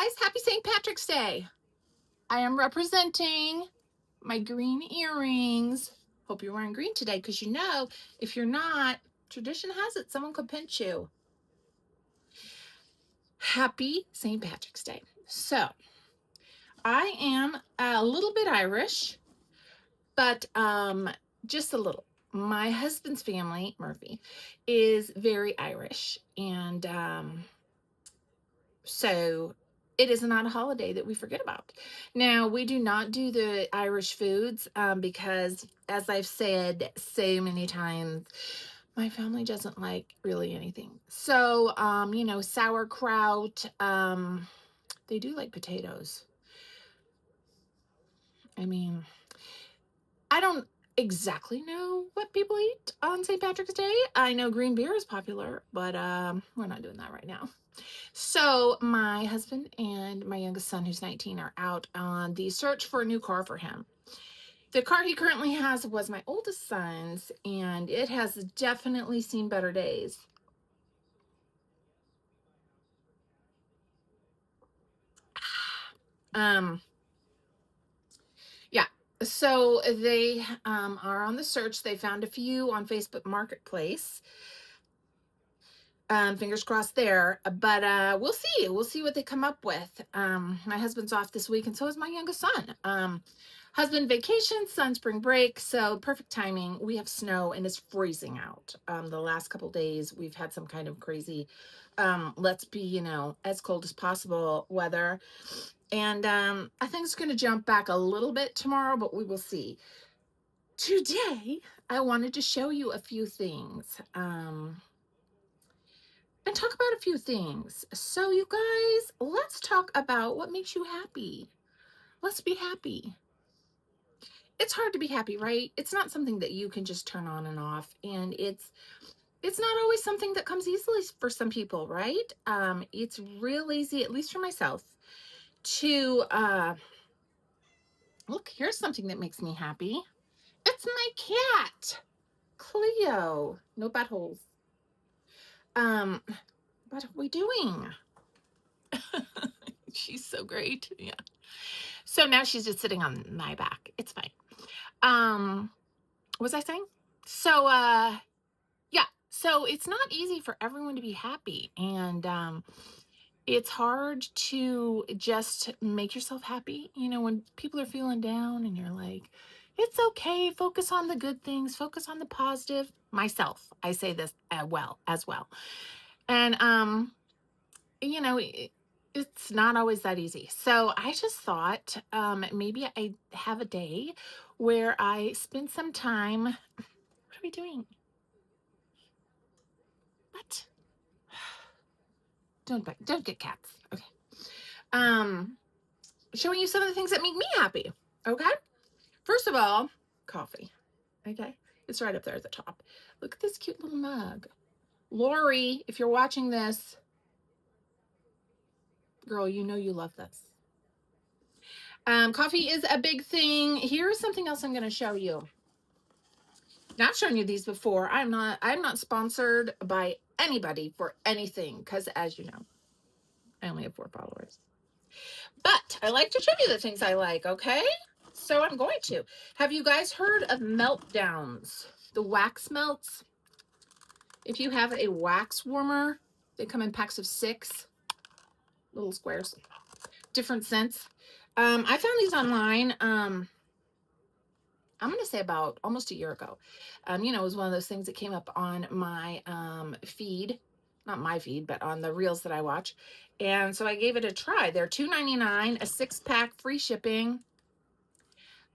guys, happy St. Patrick's Day. I am representing my green earrings. Hope you're wearing green today because if you're not, tradition has it someone could pinch you. Happy St. Patrick's Day. So, I am a little bit Irish, but just a little. My husband's family, Murphy, is very Irish, and so it is not a holiday that we forget about. Now, we do not do the Irish foods because, as I've said so many times, my family doesn't like really anything. So, sauerkraut, they do like potatoes. I mean, I don't exactly know what people eat on St. Patrick's Day. I know green beer is popular, but we're not doing that right now. So my husband and my youngest son, who's 19, are out on the search for a new car for him. The car he currently has was my oldest son's, and it has definitely seen better days. Yeah. So they are on the search. They found a few on Facebook Marketplace. Fingers crossed there, but we'll see. We'll see what they come up with. My husband's off this week, and so is my youngest son. Husband vacation, son spring break, so perfect timing. We have snow and it's freezing out. The last couple days we've had some kind of crazy, let's be, as cold as possible weather. And I think it's going to jump back a little bit tomorrow, but we will see. Today, I wanted to show you a few things. And talk about a few things. So, you guys, let's talk about what makes you happy. Let's be happy. It's hard to be happy, right? It's not something that you can just turn on and off, and it's not always something that comes easily for some people, right? It's real easy, at least for myself, to look. Here's something that makes me happy. It's my cat, Cleo. No buttholes. What are we doing? She's so great. Yeah. So now she's just sitting on my back. It's fine. What was I saying? So yeah. So it's not easy for everyone to be happy, and it's hard to just make yourself happy. When people are feeling down and you're like, it's okay, focus on the good things, focus on the positive. Myself, I say this as well. And it's not always that easy. So I just thought maybe I have a day where I spend some time. What are we doing? What? Don't get cats. Okay. Um, Showing you some of the things that make me happy. Okay. First of all, coffee. Okay. It's right up there at the top. Look at this cute little mug. Lori, if you're watching this, girl, you know you love this. Coffee is a big thing. Here's something else I'm going to show you. Now, I've shown you these before. I'm not sponsored by anybody for anything because, as you know, I only have 4 followers. But I like to show you the things I like, okay? So I'm going to. Have you guys heard of Meltdowns? The wax melts? If you have a wax warmer, they come in packs of 6 little squares. Different scents. I found these online. I'm going to say about almost a year ago. It was one of those things that came up on my feed, not my feed, but on the reels that I watch. And so I gave it a try. They're $2.99, a 6-pack, free shipping.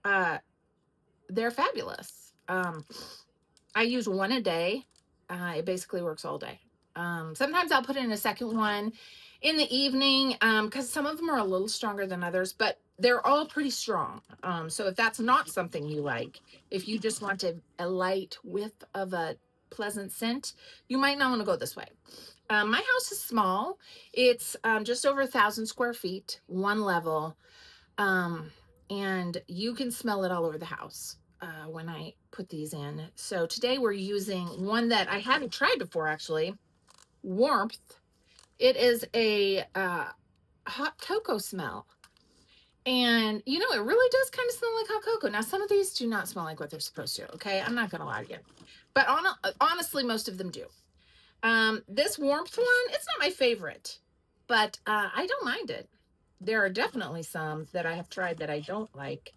They're fabulous. I use one a day. It basically works all day. Sometimes I'll put in a second one in the evening because some of them are a little stronger than others, but they're all pretty strong. So if that's not something you like, if you just want a light whiff of a pleasant scent, you might not want to go this way. My house is small. It's just over 1,000 square feet, one level, and you can smell it all over the house when I put these in. So today we're using one that I hadn't tried before, actually. Warmth. It is a hot cocoa smell. And you know, it really does kind of smell like hot cocoa. Now, some of these do not smell like what they're supposed to. Okay, I'm not gonna lie to you, but honestly, most of them do. This warmth one, it's not my favorite, but I don't mind it. There are definitely some that I have tried that I don't like,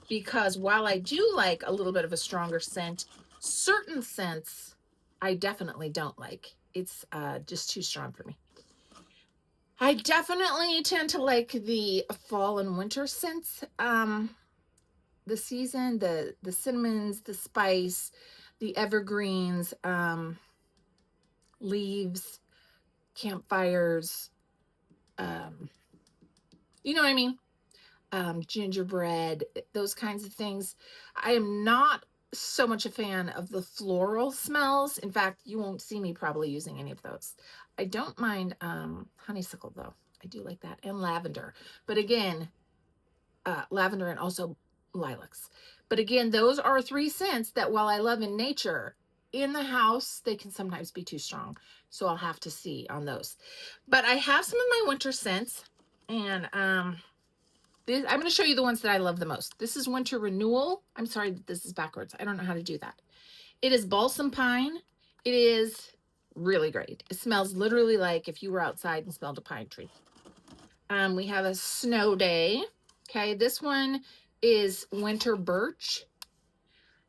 because while I do like a little bit of a stronger scent, certain scents I definitely don't like. It's just too strong for me. I definitely tend to like the fall and winter scents. The season, the cinnamons, the spice, the evergreens, leaves, campfires, um, you know what I mean? Gingerbread, those kinds of things. I am not so much a fan of the floral smells. In fact, you won't see me probably using any of those. I don't mind honeysuckle though. I do like that, and lavender. But again, lavender and also lilacs. But again, those are three scents that while I love in nature, in the house, they can sometimes be too strong. So I'll have to see on those. But I have some of my winter scents, and I'm going to show you the ones that I love the most. This is Winter Renewal. I'm sorry that this is backwards. I don't know how to do that. It is balsam pine. It is really great. It smells literally like if you were outside and smelled a pine tree. We have a snow day. Okay, this one is winter birch.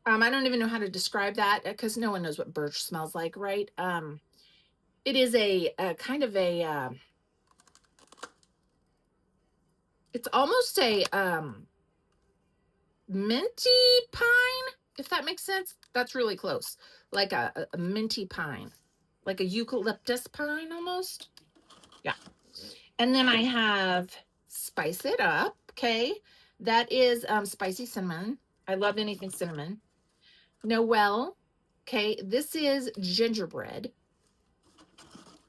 I don't even know how to describe that because no one knows what birch smells like, right? It is a kind of a it's almost a minty pine, if that makes sense. That's really close. Like a minty pine, like a eucalyptus pine almost. Yeah. And then I have Spice It Up. Okay. That is spicy cinnamon. I love anything cinnamon. Noel. Okay. This is gingerbread.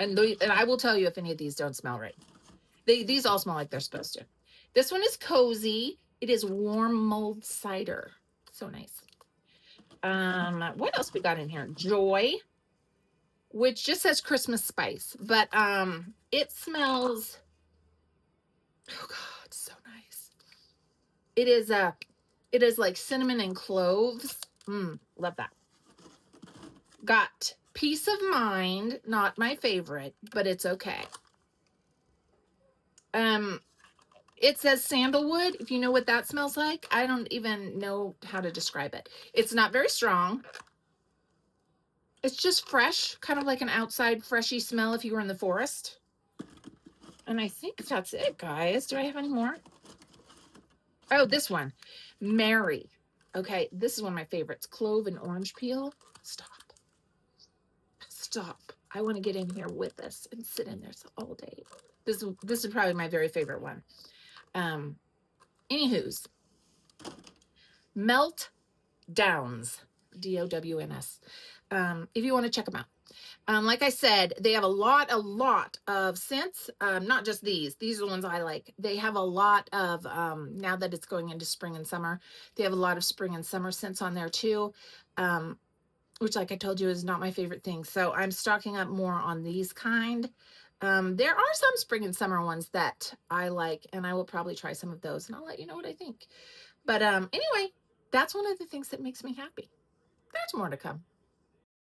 And I will tell you if any of these don't smell right. These all smell like they're supposed to. This one is Cozy. It is warm mulled cider. So nice. What else we got in here? Joy, which just says Christmas spice, but it smells, oh god, so nice. It is like cinnamon and cloves. Love that. Got Peace of Mind, not my favorite, but it's okay. It says sandalwood. If you know what that smells like, I don't even know how to describe it. It's not very strong. It's just fresh, kind of like an outside freshy smell if you were in the forest. And I think that's it, guys. Do I have any more? Oh, this one, Mary. Okay, this is one of my favorites. Clove and orange peel. Stop. I want to get in here with this and sit in there all day. This is probably my very favorite one. Anywho's, Melt Downs, DOWNS. If you want to check them out. Like I said, they have a lot of scents. Not just these. These are the ones I like. They have a lot of, now that it's going into spring and summer, they have a lot of spring and summer scents on there too. Which, like I told you, is not my favorite thing. So I'm stocking up more on these kind. There are some spring and summer ones that I like, and I will probably try some of those, and I'll let you know what I think. But anyway, that's one of the things that makes me happy. There's more to come.